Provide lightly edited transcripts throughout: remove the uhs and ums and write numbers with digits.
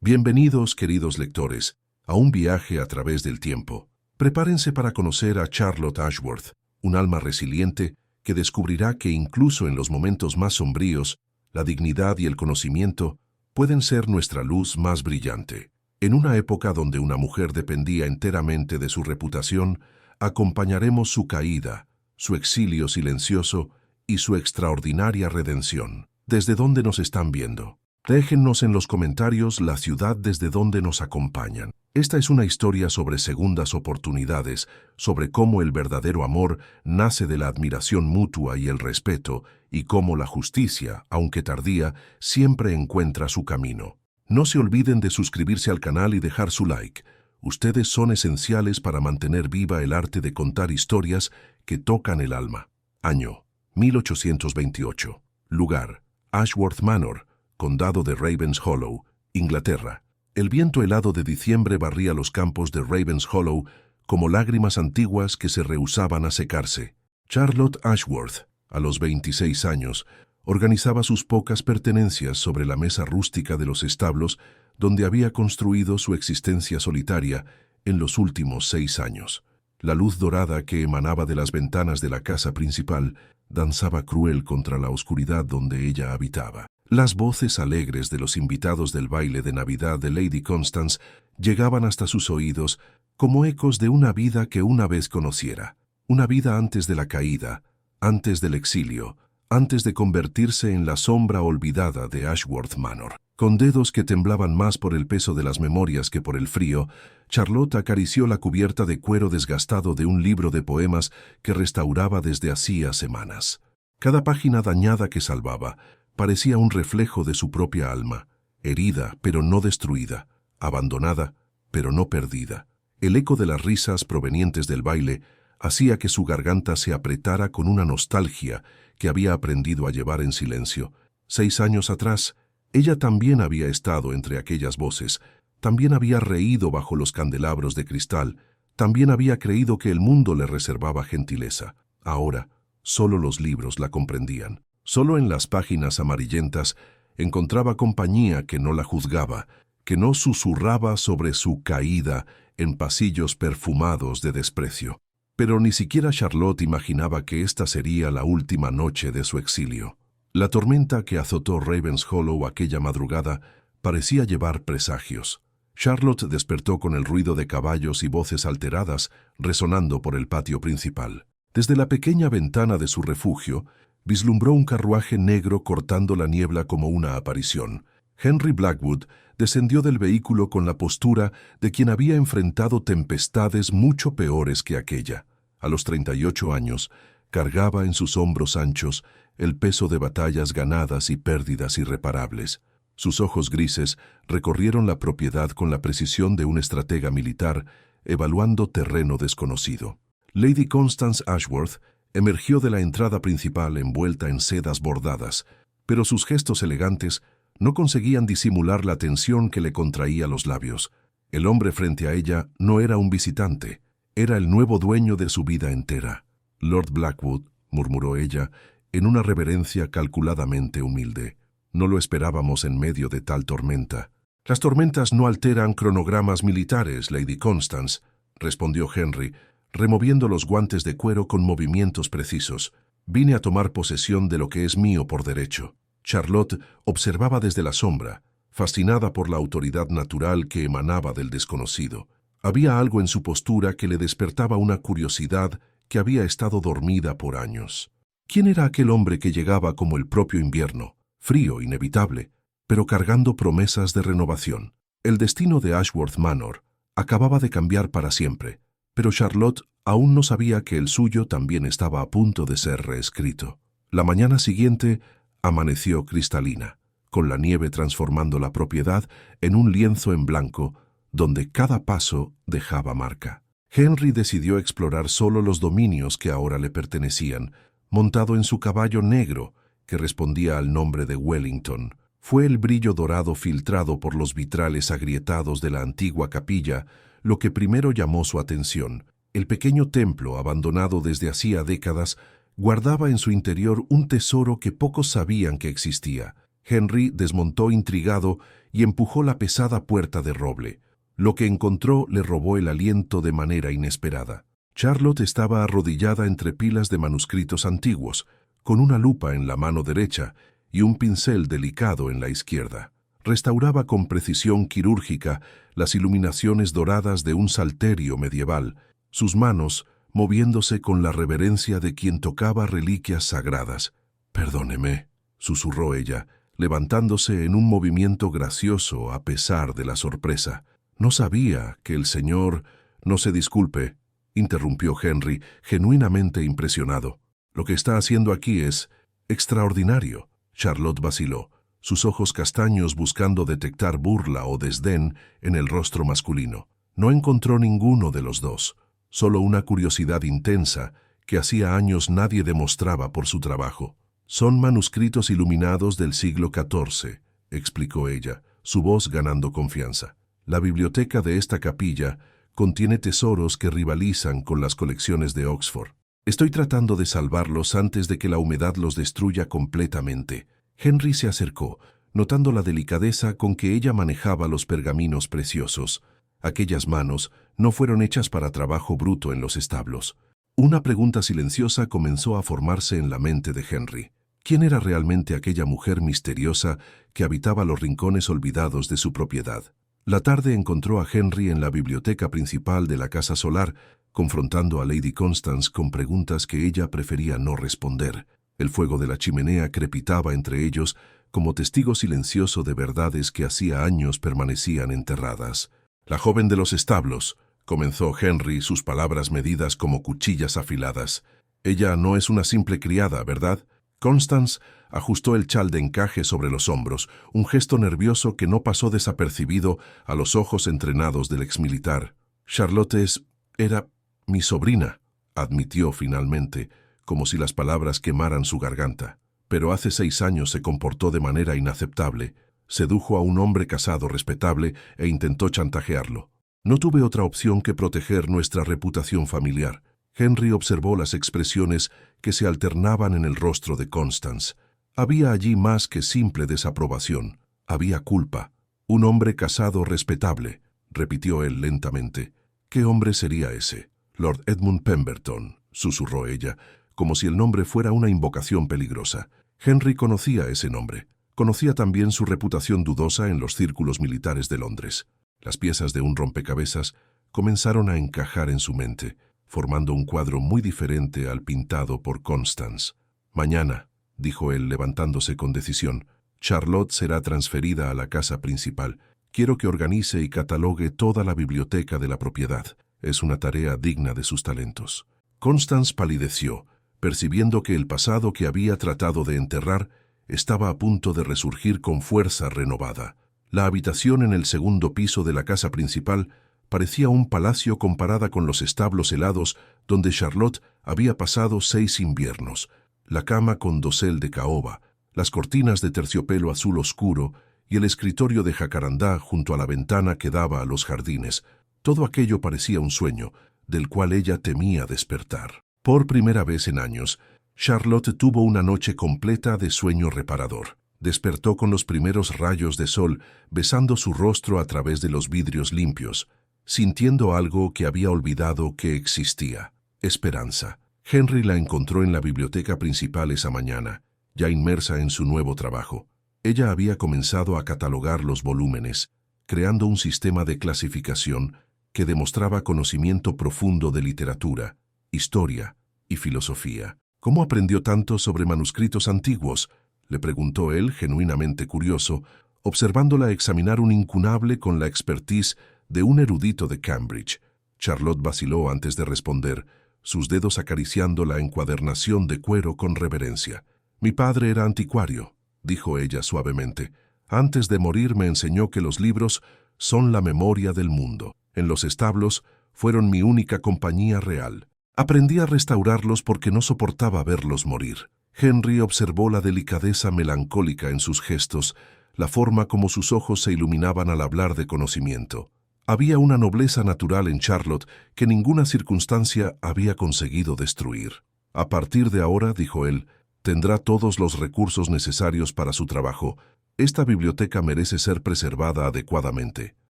Bienvenidos, queridos lectores, a un viaje a través del tiempo. Prepárense para conocer a Charlotte Ashworth, un alma resiliente que descubrirá que incluso en los momentos más sombríos, la dignidad y el conocimiento pueden ser nuestra luz más brillante. En una época donde una mujer dependía enteramente de su reputación, acompañaremos su caída, su exilio silencioso y su extraordinaria redención. ¿Desde dónde nos están viendo? Déjennos en los comentarios la ciudad desde donde nos acompañan. Esta es una historia sobre segundas oportunidades, sobre cómo el verdadero amor nace de la admiración mutua y el respeto, y cómo la justicia, aunque tardía, siempre encuentra su camino. No se olviden de suscribirse al canal y dejar su like. Ustedes son esenciales para mantener viva el arte de contar historias que tocan el alma. Año: 1828. Lugar: Ashworth Manor, Condado de Ravenshollow, Inglaterra. El viento helado de diciembre barría los campos de Ravenshollow como lágrimas antiguas que se rehusaban a secarse. Charlotte Ashworth, a los 26 años, organizaba sus pocas pertenencias sobre la mesa rústica de los establos donde había construido su existencia solitaria en los últimos 6 años. La luz dorada que emanaba de las ventanas de la casa principal danzaba cruel contra la oscuridad donde ella habitaba. Las voces alegres de los invitados del baile de Navidad de Lady Constance llegaban hasta sus oídos como ecos de una vida que una vez conociera, una vida antes de la caída, antes del exilio, antes de convertirse en la sombra olvidada de Ashworth Manor. Con dedos que temblaban más por el peso de las memorias que por el frío, Charlotte acarició la cubierta de cuero desgastado de un libro de poemas que restauraba desde hacía semanas. Cada página dañada que salvaba parecía un reflejo de su propia alma, herida pero no destruida, abandonada pero no perdida. El eco de las risas provenientes del baile hacía que su garganta se apretara con una nostalgia que había aprendido a llevar en silencio. 6 años atrás, ella también había estado entre aquellas voces, también había reído bajo los candelabros de cristal, también había creído que el mundo le reservaba gentileza. Ahora, solo los libros la comprendían. Solo en las páginas amarillentas encontraba compañía que no la juzgaba, que no susurraba sobre su caída en pasillos perfumados de desprecio. Pero ni siquiera Charlotte imaginaba que esta sería la última noche de su exilio. La tormenta que azotó Ravenshollow aquella madrugada parecía llevar presagios. Charlotte despertó con el ruido de caballos y voces alteradas resonando por el patio principal. Desde la pequeña ventana de su refugio, vislumbró un carruaje negro cortando la niebla como una aparición. Henry Blackwood descendió del vehículo con la postura de quien había enfrentado tempestades mucho peores que aquella. A los 38 años, cargaba en sus hombros anchos el peso de batallas ganadas y pérdidas irreparables. Sus ojos grises recorrieron la propiedad con la precisión de un estratega militar, evaluando terreno desconocido. Lady Constance Ashworth emergió de la entrada principal envuelta en sedas bordadas, pero sus gestos elegantes no conseguían disimular la tensión que le contraía los labios. El hombre frente a ella no era un visitante, era el nuevo dueño de su vida entera. «Lord Blackwood», murmuró ella, en una reverencia calculadamente humilde. «No lo esperábamos en medio de tal tormenta». «Las tormentas no alteran cronogramas militares, Lady Constance», respondió Henry, removiendo los guantes de cuero con movimientos precisos. «Vine a tomar posesión de lo que es mío por derecho». Charlotte observaba desde la sombra, fascinada por la autoridad natural que emanaba del desconocido. Había algo en su postura que le despertaba una curiosidad que había estado dormida por años. ¿Quién era aquel hombre que llegaba como el propio invierno, frío, inevitable, pero cargando promesas de renovación? El destino de Ashworth Manor acababa de cambiar para siempre, pero Charlotte aún no sabía que el suyo también estaba a punto de ser reescrito. La mañana siguiente amaneció cristalina, con la nieve transformando la propiedad en un lienzo en blanco, donde cada paso dejaba marca. Henry decidió explorar solo los dominios que ahora le pertenecían, montado en su caballo negro, que respondía al nombre de Wellington. Fue el brillo dorado filtrado por los vitrales agrietados de la antigua capilla lo que primero llamó su atención. El pequeño templo, abandonado desde hacía décadas, guardaba en su interior un tesoro que pocos sabían que existía. Henry desmontó intrigado y empujó la pesada puerta de roble. Lo que encontró le robó el aliento de manera inesperada. Charlotte estaba arrodillada entre pilas de manuscritos antiguos, con una lupa en la mano derecha y un pincel delicado en la izquierda. Restauraba con precisión quirúrgica las iluminaciones doradas de un salterio medieval, sus manos moviéndose con la reverencia de quien tocaba reliquias sagradas. «Perdóneme», susurró ella, levantándose en un movimiento gracioso a pesar de la sorpresa. «No sabía que el señor...» «No se disculpe», interrumpió Henry, genuinamente impresionado. «Lo que está haciendo aquí es extraordinario». Charlotte vaciló, sus ojos castaños buscando detectar burla o desdén en el rostro masculino. No encontró ninguno de los dos, solo una curiosidad intensa que hacía años nadie demostraba por su trabajo. «Son manuscritos iluminados del siglo XIV», explicó ella, su voz ganando confianza. «La biblioteca de esta capilla contiene tesoros que rivalizan con las colecciones de Oxford. Estoy tratando de salvarlos antes de que la humedad los destruya completamente». Henry se acercó, notando la delicadeza con que ella manejaba los pergaminos preciosos. Aquellas manos no fueron hechas para trabajo bruto en los establos. Una pregunta silenciosa comenzó a formarse en la mente de Henry. ¿Quién era realmente aquella mujer misteriosa que habitaba los rincones olvidados de su propiedad? La tarde encontró a Henry en la biblioteca principal de la Casa Solar, confrontando a Lady Constance con preguntas que ella prefería no responder. El fuego de la chimenea crepitaba entre ellos como testigo silencioso de verdades que hacía años permanecían enterradas. «La joven de los establos», comenzó Henry, sus palabras medidas como cuchillas afiladas. «Ella no es una simple criada, ¿verdad?» Constance ajustó el chal de encaje sobre los hombros, un gesto nervioso que no pasó desapercibido a los ojos entrenados del exmilitar. «Charlotte era mi sobrina», admitió finalmente, como si las palabras quemaran su garganta. «Pero hace 6 años se comportó de manera inaceptable. Sedujo a un hombre casado respetable e intentó chantajearlo. No tuve otra opción que proteger nuestra reputación familiar». Henry observó las expresiones que se alternaban en el rostro de Constance. Había allí más que simple desaprobación. Había culpa. «Un hombre casado respetable», repitió él lentamente. «¿Qué hombre sería ese?» «Lord Edmund Pemberton», susurró ella, como si el nombre fuera una invocación peligrosa. Henry conocía ese nombre. Conocía también su reputación dudosa en los círculos militares de Londres. Las piezas de un rompecabezas comenzaron a encajar en su mente, formando un cuadro muy diferente al pintado por Constance. «Mañana», dijo él levantándose con decisión, «Charlotte será transferida a la casa principal. Quiero que organice y catalogue toda la biblioteca de la propiedad. Es una tarea digna de sus talentos». Constance palideció, percibiendo que el pasado que había tratado de enterrar estaba a punto de resurgir con fuerza renovada. La habitación en el segundo piso de la casa principal parecía un palacio comparada con los establos helados donde Charlotte había pasado 6 inviernos. La cama con dosel de caoba, las cortinas de terciopelo azul oscuro y el escritorio de jacarandá junto a la ventana que daba a los jardines. Todo aquello parecía un sueño, del cual ella temía despertar. Por primera vez en años, Charlotte tuvo una noche completa de sueño reparador. Despertó con los primeros rayos de sol besando su rostro a través de los vidrios limpios, sintiendo algo que había olvidado que existía: esperanza. Henry la encontró en la biblioteca principal esa mañana, ya inmersa en su nuevo trabajo. Ella había comenzado a catalogar los volúmenes, creando un sistema de clasificación que demostraba conocimiento profundo de literatura, historia y filosofía. «¿Cómo aprendió tanto sobre manuscritos antiguos?», le preguntó él, genuinamente curioso, observándola examinar un incunable con la expertise de un erudito de Cambridge. Charlotte vaciló antes de responder, sus dedos acariciando la encuadernación de cuero con reverencia. «Mi padre era anticuario», dijo ella suavemente. «Antes de morir me enseñó que los libros son la memoria del mundo. En los establos fueron mi única compañía real. Aprendí a restaurarlos porque no soportaba verlos morir». Henry observó la delicadeza melancólica en sus gestos, la forma como sus ojos se iluminaban al hablar de conocimiento. Había una nobleza natural en Charlotte que ninguna circunstancia había conseguido destruir. «A partir de ahora», dijo él, «tendrá todos los recursos necesarios para su trabajo, Esta biblioteca merece ser preservada adecuadamente.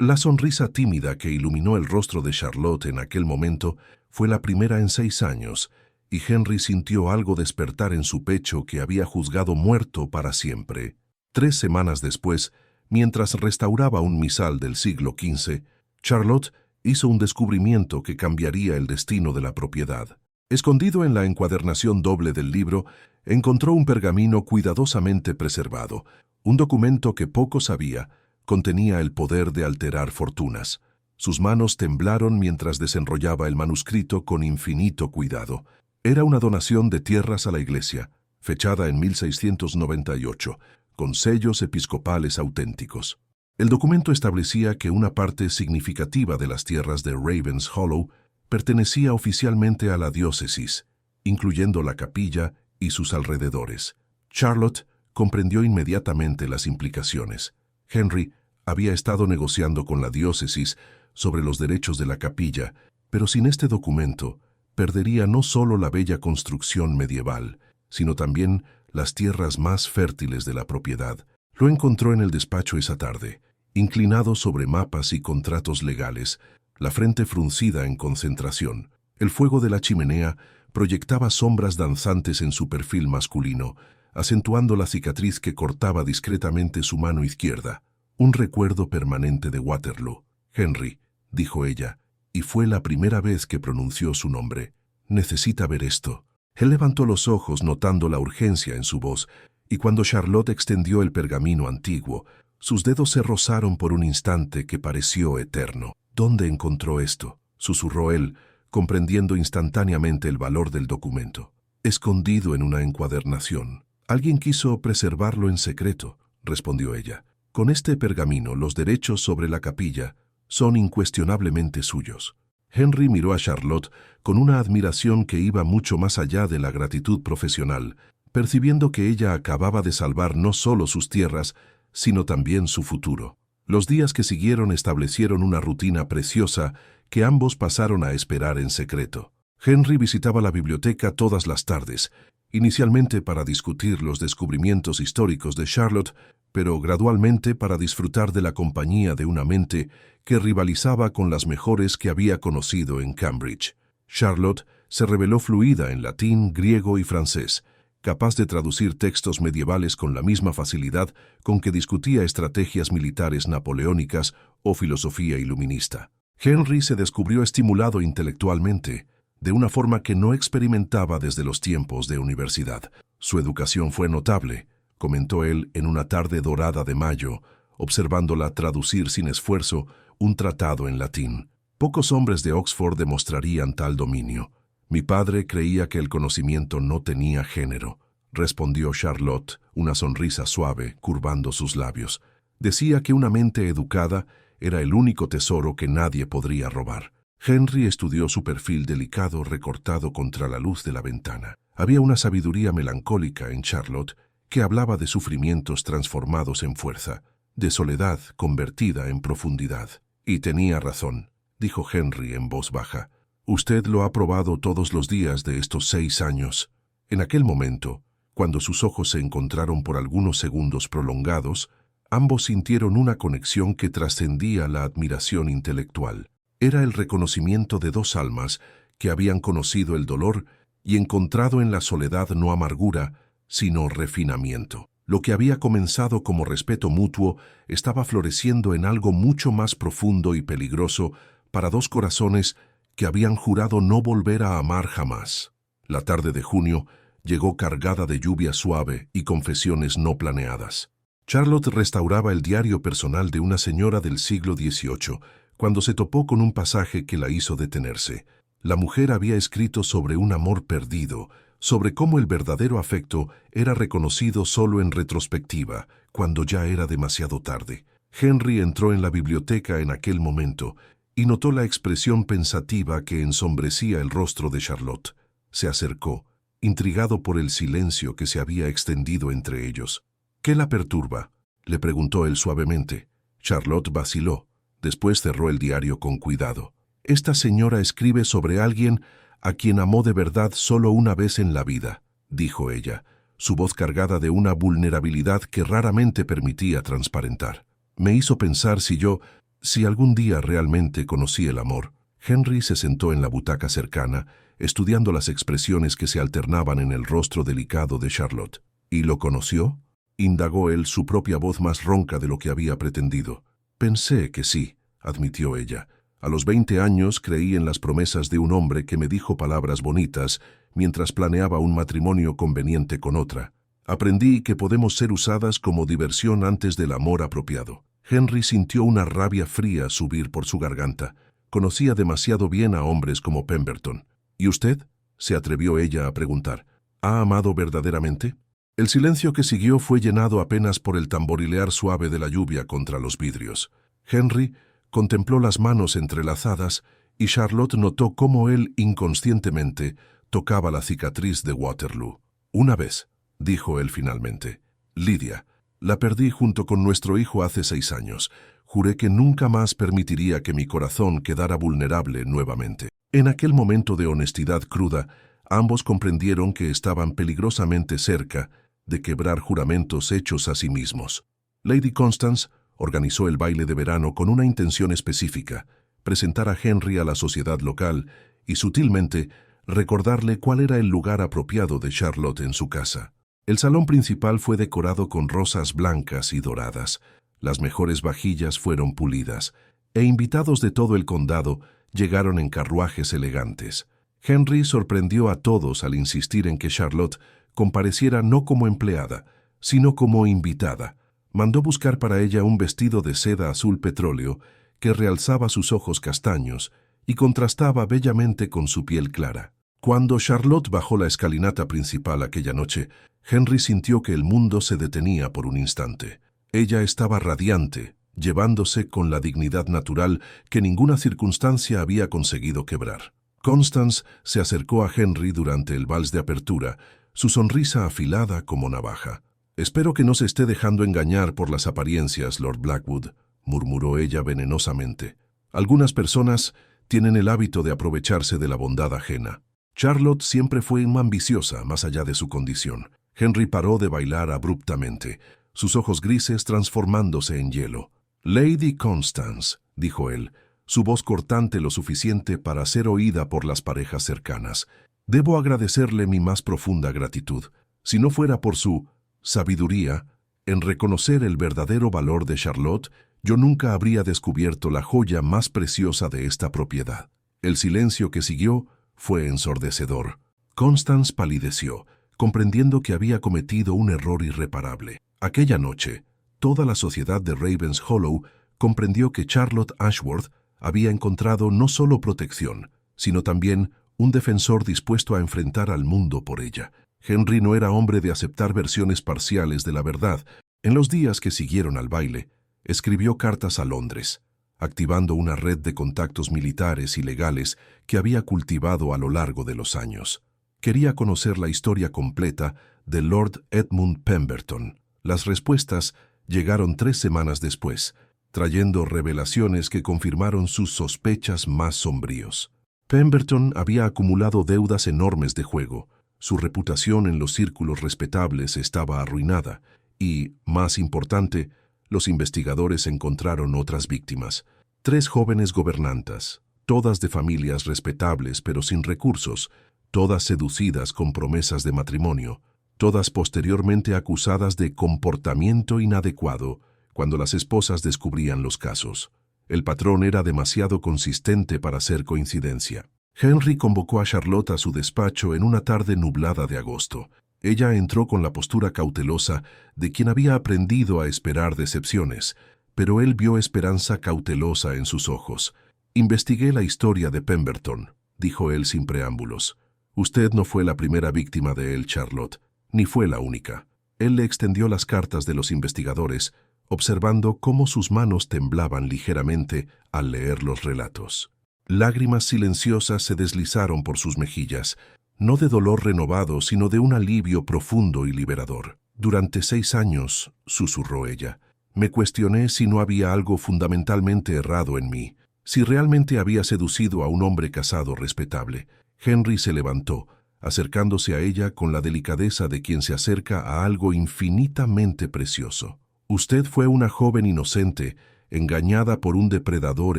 La sonrisa tímida que iluminó el rostro de Charlotte en aquel momento fue la primera en 6 años, y Henry sintió algo despertar en su pecho que había juzgado muerto para siempre. 3 semanas después, mientras restauraba un misal del siglo XV, Charlotte hizo un descubrimiento que cambiaría el destino de la propiedad. Escondido en la encuadernación doble del libro, encontró un pergamino cuidadosamente preservado. Un documento que poco sabía contenía el poder de alterar fortunas. Sus manos temblaron mientras desenrollaba el manuscrito con infinito cuidado. Era una donación de tierras a la iglesia, fechada en 1698, con sellos episcopales auténticos. El documento establecía que una parte significativa de las tierras de Ravens Hollow pertenecía oficialmente a la diócesis, incluyendo la capilla y sus alrededores. Charlotte comprendió inmediatamente las implicaciones. Henry había estado negociando con la diócesis sobre los derechos de la capilla, pero sin este documento perdería no solo la bella construcción medieval, sino también las tierras más fértiles de la propiedad. Lo encontró en el despacho esa tarde, inclinado sobre mapas y contratos legales, la frente fruncida en concentración. El fuego de la chimenea proyectaba sombras danzantes en su perfil masculino, acentuando la cicatriz que cortaba discretamente su mano izquierda. Un recuerdo permanente de Waterloo. Henry, dijo ella, y fue la primera vez que pronunció su nombre. Necesita ver esto. Él levantó los ojos notando la urgencia en su voz, y cuando Charlotte extendió el pergamino antiguo, sus dedos se rozaron por un instante que pareció eterno. ¿Dónde encontró esto?, susurró él, comprendiendo instantáneamente el valor del documento. Escondido en una encuadernación. Alguien quiso preservarlo en secreto, respondió ella. Con este pergamino, los derechos sobre la capilla son incuestionablemente suyos. Henry miró a Charlotte con una admiración que iba mucho más allá de la gratitud profesional, percibiendo que ella acababa de salvar no solo sus tierras, sino también su futuro. Los días que siguieron establecieron una rutina preciosa que ambos pasaron a esperar en secreto. Henry visitaba la biblioteca todas las tardes, inicialmente para discutir los descubrimientos históricos de Charlotte, pero gradualmente para disfrutar de la compañía de una mente que rivalizaba con las mejores que había conocido en Cambridge. Charlotte se reveló fluida en latín, griego y francés, capaz de traducir textos medievales con la misma facilidad con que discutía estrategias militares napoleónicas o filosofía iluminista. Henry se descubrió estimulado intelectualmente, de una forma que no experimentaba desde los tiempos de universidad. Su educación fue notable, comentó él en una tarde dorada de mayo, observándola traducir sin esfuerzo un tratado en latín. Pocos hombres de Oxford demostrarían tal dominio. Mi padre creía que el conocimiento no tenía género, respondió Charlotte, una sonrisa suave curvando sus labios. Decía que una mente educada era el único tesoro que nadie podría robar. Henry estudió su perfil delicado recortado contra la luz de la ventana. Había una sabiduría melancólica en Charlotte que hablaba de sufrimientos transformados en fuerza, de soledad convertida en profundidad. Y tenía razón, dijo Henry en voz baja. Usted lo ha probado todos los días de estos 6 años. En aquel momento, cuando sus ojos se encontraron por algunos segundos prolongados, ambos sintieron una conexión que trascendía la admiración intelectual. Era el reconocimiento de 2 almas que habían conocido el dolor y encontrado en la soledad no amargura, sino refinamiento. Lo que había comenzado como respeto mutuo estaba floreciendo en algo mucho más profundo y peligroso para 2 corazones que habían jurado no volver a amar jamás. La tarde de junio llegó cargada de lluvia suave y confesiones no planeadas. Charlotte restauraba el diario personal de una señora del siglo XVIII cuando se topó con un pasaje que la hizo detenerse. La mujer había escrito sobre un amor perdido, sobre cómo el verdadero afecto era reconocido solo en retrospectiva, cuando ya era demasiado tarde. Henry entró en la biblioteca en aquel momento y notó la expresión pensativa que ensombrecía el rostro de Charlotte. Se acercó, intrigado por el silencio que se había extendido entre ellos. ¿Qué la perturba?, le preguntó él suavemente. Charlotte vaciló. Después cerró el diario con cuidado. Esta señora escribe sobre alguien a quien amó de verdad solo una vez en la vida, dijo ella. su voz cargada de una vulnerabilidad que raramente permitía transparentar. Me hizo pensar si algún día realmente conocí el amor. Henry se sentó en la butaca cercana, estudiando las expresiones que se alternaban en el rostro delicado de Charlotte. ¿Y lo conoció?, indagó él, su propia voz más ronca de lo que había pretendido. Pensé que sí, admitió ella. A los 20 años creí en las promesas de un hombre que me dijo palabras bonitas mientras planeaba un matrimonio conveniente con otra. Aprendí que podemos ser usadas como diversión antes del amor apropiado. Henry sintió una rabia fría subir por su garganta. Conocía demasiado bien a hombres como Pemberton. ¿Y usted?, se atrevió ella a preguntar. ¿Ha amado verdaderamente? El silencio que siguió fue llenado apenas por el tamborilear suave de la lluvia contra los vidrios. Henry contempló las manos entrelazadas y Charlotte notó cómo él inconscientemente tocaba la cicatriz de Waterloo. Una vez, dijo él finalmente. Lydia, la perdí junto con nuestro hijo hace 6 años. Juré que nunca más permitiría que mi corazón quedara vulnerable nuevamente. En aquel momento de honestidad cruda, ambos comprendieron que estaban peligrosamente cerca de quebrar juramentos hechos a sí mismos. Lady Constance organizó el baile de verano con una intención específica: presentar a Henry a la sociedad local y sutilmente recordarle cuál era el lugar apropiado de Charlotte en su casa. El salón principal fue decorado con rosas blancas y doradas, las mejores vajillas fueron pulidas, e invitados de todo el condado llegaron en carruajes elegantes. Henry sorprendió a todos al insistir en que Charlotte compareciera no como empleada, sino como invitada. Mandó buscar para ella un vestido de seda azul petróleo que realzaba sus ojos castaños y contrastaba bellamente con su piel clara. Cuando Charlotte bajó la escalinata principal aquella noche, Henry sintió que el mundo se detenía por un instante. Ella estaba radiante, llevándose con la dignidad natural que ninguna circunstancia había conseguido quebrar. Constance se acercó a Henry durante el vals de apertura, su sonrisa afilada como navaja. «Espero que no se esté dejando engañar por las apariencias, Lord Blackwood», murmuró ella venenosamente. «Algunas personas tienen el hábito de aprovecharse de la bondad ajena». Charlotte siempre fue ambiciosa, más allá de su condición. Henry paró de bailar abruptamente, sus ojos grises transformándose en hielo. «Lady Constance», dijo él, su voz cortante lo suficiente para ser oída por las parejas cercanas. «Debo agradecerle mi más profunda gratitud. Si no fuera por su sabiduría en reconocer el verdadero valor de Charlotte, yo nunca habría descubierto la joya más preciosa de esta propiedad». El silencio que siguió fue ensordecedor. Constance palideció, comprendiendo que había cometido un error irreparable. Aquella noche, toda la sociedad de Ravens Hollow comprendió que Charlotte Ashworth había encontrado no solo protección, sino también un defensor dispuesto a enfrentar al mundo por ella. Henry no era hombre de aceptar versiones parciales de la verdad. En los días que siguieron al baile, escribió cartas a Londres, activando una red de contactos militares y legales que había cultivado a lo largo de los años. Quería conocer la historia completa de Lord Edmund Pemberton. Las respuestas llegaron 3 semanas después, trayendo revelaciones que confirmaron sus sospechas más sombríos. Pemberton había acumulado deudas enormes de juego, su reputación en los círculos respetables estaba arruinada y, más importante, los investigadores encontraron otras víctimas. 3 jóvenes gobernantas, todas de familias respetables pero sin recursos, todas seducidas con promesas de matrimonio, todas posteriormente acusadas de comportamiento inadecuado cuando las esposas descubrían los casos. El patrón era demasiado consistente para ser coincidencia. Henry convocó a Charlotte a su despacho en una tarde nublada de agosto. Ella entró con la postura cautelosa de quien había aprendido a esperar decepciones, pero él vio esperanza cautelosa en sus ojos. «Investigué la historia de Pemberton», dijo él sin preámbulos. «Usted no fue la primera víctima de él, Charlotte, ni fue la única». Él le extendió las cartas de los investigadores, observando cómo sus manos temblaban ligeramente al leer los relatos. Lágrimas silenciosas se deslizaron por sus mejillas, no de dolor renovado, sino de un alivio profundo y liberador. «Durante 6 años», susurró ella, «me cuestioné si no había algo fundamentalmente errado en mí, si realmente había seducido a un hombre casado respetable». Henry se levantó, acercándose a ella con la delicadeza de quien se acerca a algo infinitamente precioso. Usted fue una joven inocente, engañada por un depredador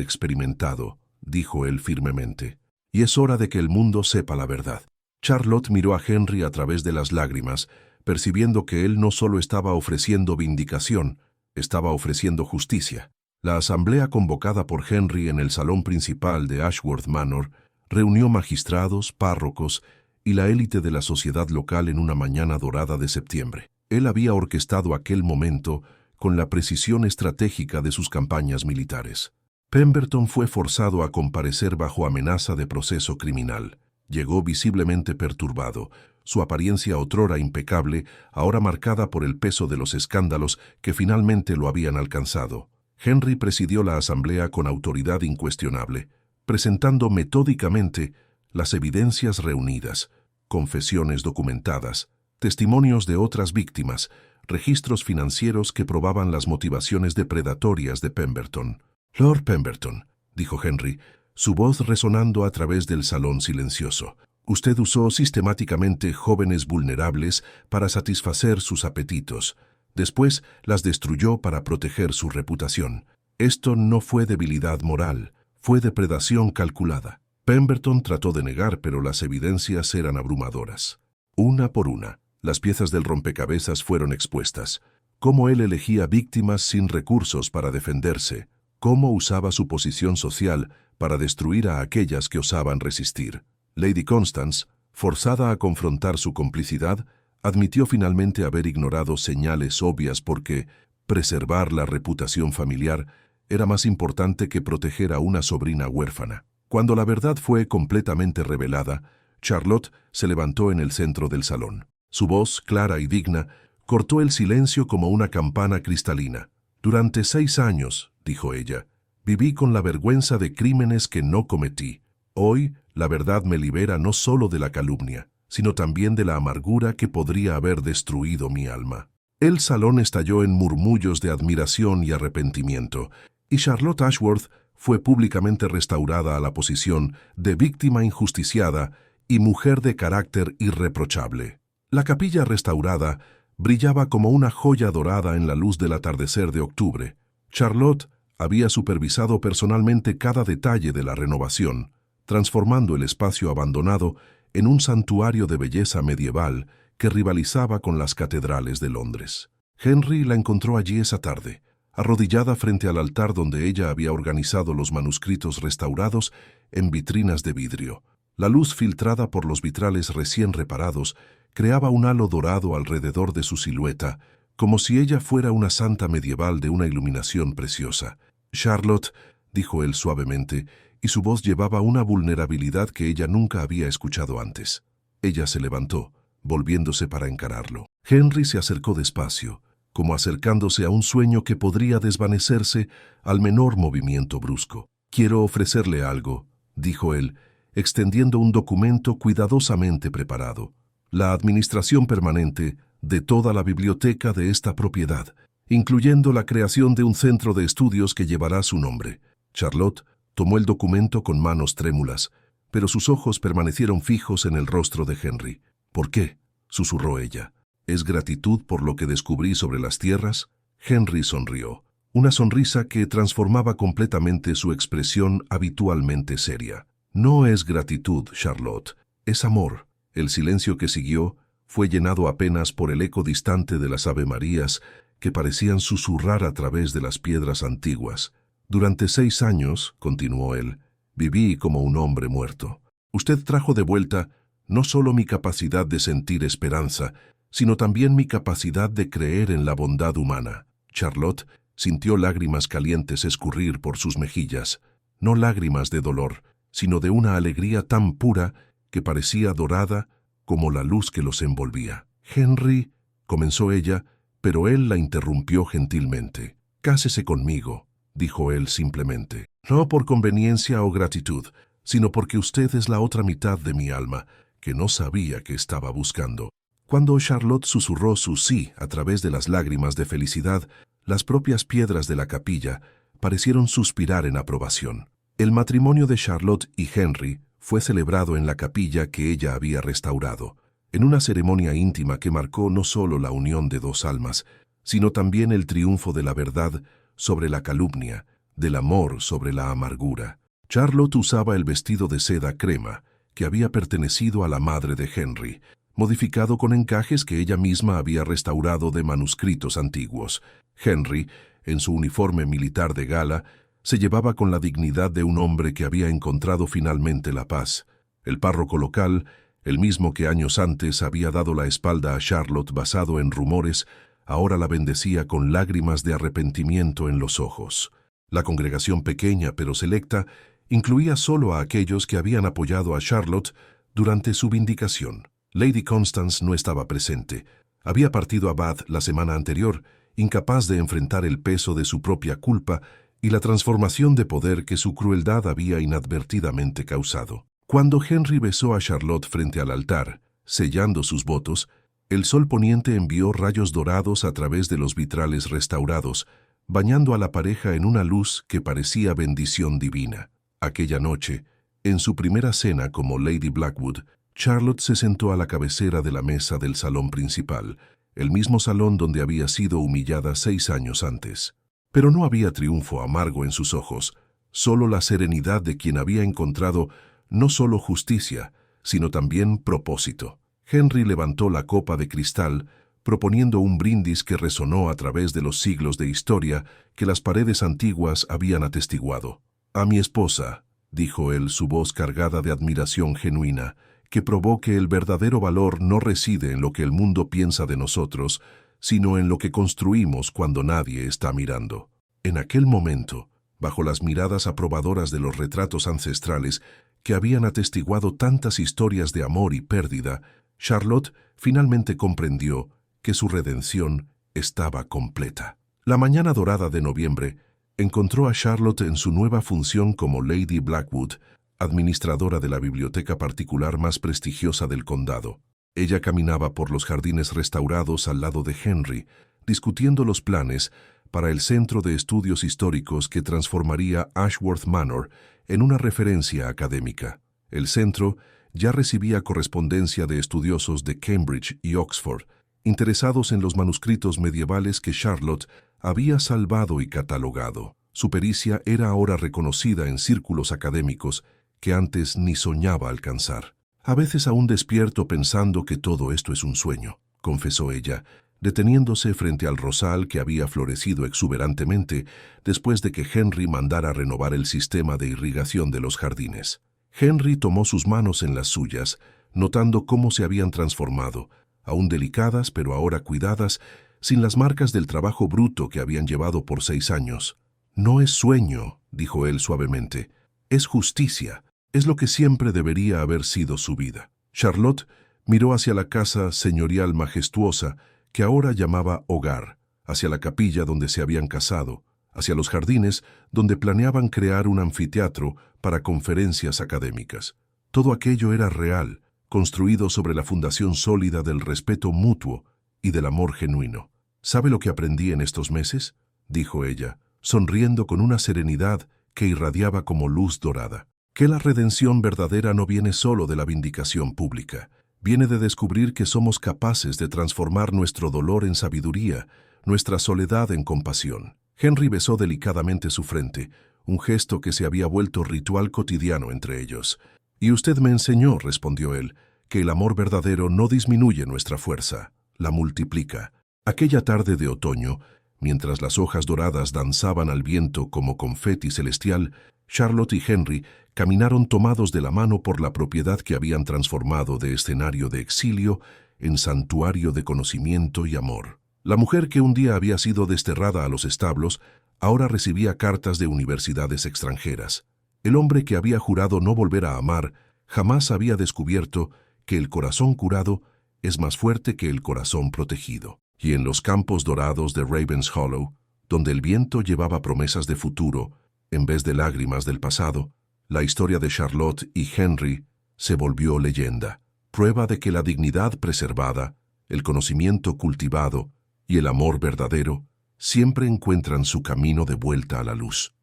experimentado, dijo él firmemente. Y es hora de que el mundo sepa la verdad. Charlotte miró a Henry a través de las lágrimas, percibiendo que él no solo estaba ofreciendo vindicación, estaba ofreciendo justicia. La asamblea convocada por Henry en el salón principal de Ashworth Manor reunió magistrados, párrocos y la élite de la sociedad local en una mañana dorada de septiembre. Él había orquestado aquel momento con la precisión estratégica de sus campañas militares. Pemberton fue forzado a comparecer bajo amenaza de proceso criminal. Llegó visiblemente perturbado, su apariencia otrora impecable, ahora marcada por el peso de los escándalos que finalmente lo habían alcanzado. Henry presidió la asamblea con autoridad incuestionable, presentando metódicamente las evidencias reunidas, confesiones documentadas, testimonios de otras víctimas, registros financieros que probaban las motivaciones depredatorias de Pemberton. «Lord Pemberton», dijo Henry, su voz resonando a través del salón silencioso, «usted usó sistemáticamente jóvenes vulnerables para satisfacer sus apetitos. Después las destruyó para proteger su reputación. Esto no fue debilidad moral, fue depredación calculada». Pemberton trató de negar, pero las evidencias eran abrumadoras. Una por una, las piezas del rompecabezas fueron expuestas. Cómo él elegía víctimas sin recursos para defenderse, cómo usaba su posición social para destruir a aquellas que osaban resistir. Lady Constance, forzada a confrontar su complicidad, admitió finalmente haber ignorado señales obvias porque preservar la reputación familiar era más importante que proteger a una sobrina huérfana. Cuando la verdad fue completamente revelada, Charlotte se levantó en el centro del salón. Su voz, clara y digna, cortó el silencio como una campana cristalina. «Durante 6 años», dijo ella, «viví con la vergüenza de crímenes que no cometí. Hoy, la verdad me libera no solo de la calumnia, sino también de la amargura que podría haber destruido mi alma». El salón estalló en murmullos de admiración y arrepentimiento, y Charlotte Ashworth fue públicamente restaurada a la posición de víctima injusticiada y mujer de carácter irreprochable. La capilla restaurada brillaba como una joya dorada en la luz del atardecer de octubre. Charlotte había supervisado personalmente cada detalle de la renovación, transformando el espacio abandonado en un santuario de belleza medieval que rivalizaba con las catedrales de Londres. Henry la encontró allí esa tarde, arrodillada frente al altar donde ella había organizado los manuscritos restaurados en vitrinas de vidrio. La luz filtrada por los vitrales recién reparados creaba un halo dorado alrededor de su silueta, como si ella fuera una santa medieval de una iluminación preciosa. «Charlotte», dijo él suavemente, y su voz llevaba una vulnerabilidad que ella nunca había escuchado antes. Ella se levantó, volviéndose para encararlo. Henry se acercó despacio, como acercándose a un sueño que podría desvanecerse al menor movimiento brusco. «Quiero ofrecerle algo», dijo él, extendiendo un documento cuidadosamente preparado. «La administración permanente de toda la biblioteca de esta propiedad, incluyendo la creación de un centro de estudios que llevará su nombre». Charlotte tomó el documento con manos trémulas, pero sus ojos permanecieron fijos en el rostro de Henry. «¿Por qué?», susurró ella. «¿Es gratitud por lo que descubrí sobre las tierras?». Henry sonrió, una sonrisa que transformaba completamente su expresión habitualmente seria. «No es gratitud, Charlotte, es amor». El silencio que siguió fue llenado apenas por el eco distante de las avemarías que parecían susurrar a través de las piedras antiguas. «Durante 6 años», continuó él, «viví como un hombre muerto. Usted trajo de vuelta no solo mi capacidad de sentir esperanza, sino también mi capacidad de creer en la bondad humana». Charlotte sintió lágrimas calientes escurrir por sus mejillas, no lágrimas de dolor, sino de una alegría tan pura que parecía dorada como la luz que los envolvía. «Henry», comenzó ella, pero él la interrumpió gentilmente. «Cásese conmigo», dijo él simplemente. «No por conveniencia o gratitud, sino porque usted es la otra mitad de mi alma, que no sabía que estaba buscando». Cuando Charlotte susurró su sí a través de las lágrimas de felicidad, las propias piedras de la capilla parecieron suspirar en aprobación. El matrimonio de Charlotte y Henry fue celebrado en la capilla que ella había restaurado, en una ceremonia íntima que marcó no solo la unión de dos almas, sino también el triunfo de la verdad sobre la calumnia, del amor sobre la amargura. Charlotte usaba el vestido de seda crema, que había pertenecido a la madre de Henry, modificado con encajes que ella misma había restaurado de manuscritos antiguos. Henry, en su uniforme militar de gala, se llevaba con la dignidad de un hombre que había encontrado finalmente la paz. El párroco local, el mismo que años antes había dado la espalda a Charlotte basado en rumores, ahora la bendecía con lágrimas de arrepentimiento en los ojos. La congregación pequeña pero selecta incluía solo a aquellos que habían apoyado a Charlotte durante su vindicación. Lady Constance no estaba presente. Había partido a Bath la semana anterior, incapaz de enfrentar el peso de su propia culpa y la transformación de poder que su crueldad había inadvertidamente causado. Cuando Henry besó a Charlotte frente al altar, sellando sus votos, el sol poniente envió rayos dorados a través de los vitrales restaurados, bañando a la pareja en una luz que parecía bendición divina. Aquella noche, en su primera cena como Lady Blackwood, Charlotte se sentó a la cabecera de la mesa del salón principal, el mismo salón donde había sido humillada 6 años antes. Pero no había triunfo amargo en sus ojos, solo la serenidad de quien había encontrado no solo justicia, sino también propósito. Henry levantó la copa de cristal, proponiendo un brindis que resonó a través de los siglos de historia que las paredes antiguas habían atestiguado. «A mi esposa», dijo él, su voz cargada de admiración genuina, que probó que el verdadero valor no reside en lo que el mundo piensa de nosotros, sino en lo que construimos cuando nadie está mirando. En aquel momento, bajo las miradas aprobadoras de los retratos ancestrales que habían atestiguado tantas historias de amor y pérdida, Charlotte finalmente comprendió que su redención estaba completa. La mañana dorada de noviembre encontró a Charlotte en su nueva función como Lady Blackwood, administradora de la biblioteca particular más prestigiosa del condado. Ella caminaba por los jardines restaurados al lado de Henry, discutiendo los planes para el Centro de Estudios Históricos que transformaría Ashworth Manor en una referencia académica. El centro ya recibía correspondencia de estudiosos de Cambridge y Oxford, interesados en los manuscritos medievales que Charlotte había salvado y catalogado. Su pericia era ahora reconocida en círculos académicos que antes ni soñaba alcanzar. «A veces aún despierto pensando que todo esto es un sueño», confesó ella, deteniéndose frente al rosal que había florecido exuberantemente después de que Henry mandara renovar el sistema de irrigación de los jardines. Henry tomó sus manos en las suyas, notando cómo se habían transformado, aún delicadas pero ahora cuidadas, sin las marcas del trabajo bruto que habían llevado por 6 años. «No es sueño», dijo él suavemente, «es justicia. Es lo que siempre debería haber sido su vida». Charlotte miró hacia la casa señorial majestuosa que ahora llamaba hogar, hacia la capilla donde se habían casado, hacia los jardines donde planeaban crear un anfiteatro para conferencias académicas. Todo aquello era real, construido sobre la fundación sólida del respeto mutuo y del amor genuino. «¿Sabe lo que aprendí en estos meses?», dijo ella, sonriendo con una serenidad que irradiaba como luz dorada. «Que la redención verdadera no viene solo de la vindicación pública. Viene de descubrir que somos capaces de transformar nuestro dolor en sabiduría, nuestra soledad en compasión». Henry besó delicadamente su frente, un gesto que se había vuelto ritual cotidiano entre ellos. «Y usted me enseñó», respondió él, «que el amor verdadero no disminuye nuestra fuerza, la multiplica». Aquella tarde de otoño, mientras las hojas doradas danzaban al viento como confeti celestial, Charlotte y Henry caminaron tomados de la mano por la propiedad que habían transformado de escenario de exilio en santuario de conocimiento y amor. La mujer que un día había sido desterrada a los establos ahora recibía cartas de universidades extranjeras. El hombre que había jurado no volver a amar jamás había descubierto que el corazón curado es más fuerte que el corazón protegido. Y en los campos dorados de Ravens Hollow, donde el viento llevaba promesas de futuro en vez de lágrimas del pasado, la historia de Charlotte y Henry se volvió leyenda, prueba de que la dignidad preservada, el conocimiento cultivado y el amor verdadero siempre encuentran su camino de vuelta a la luz.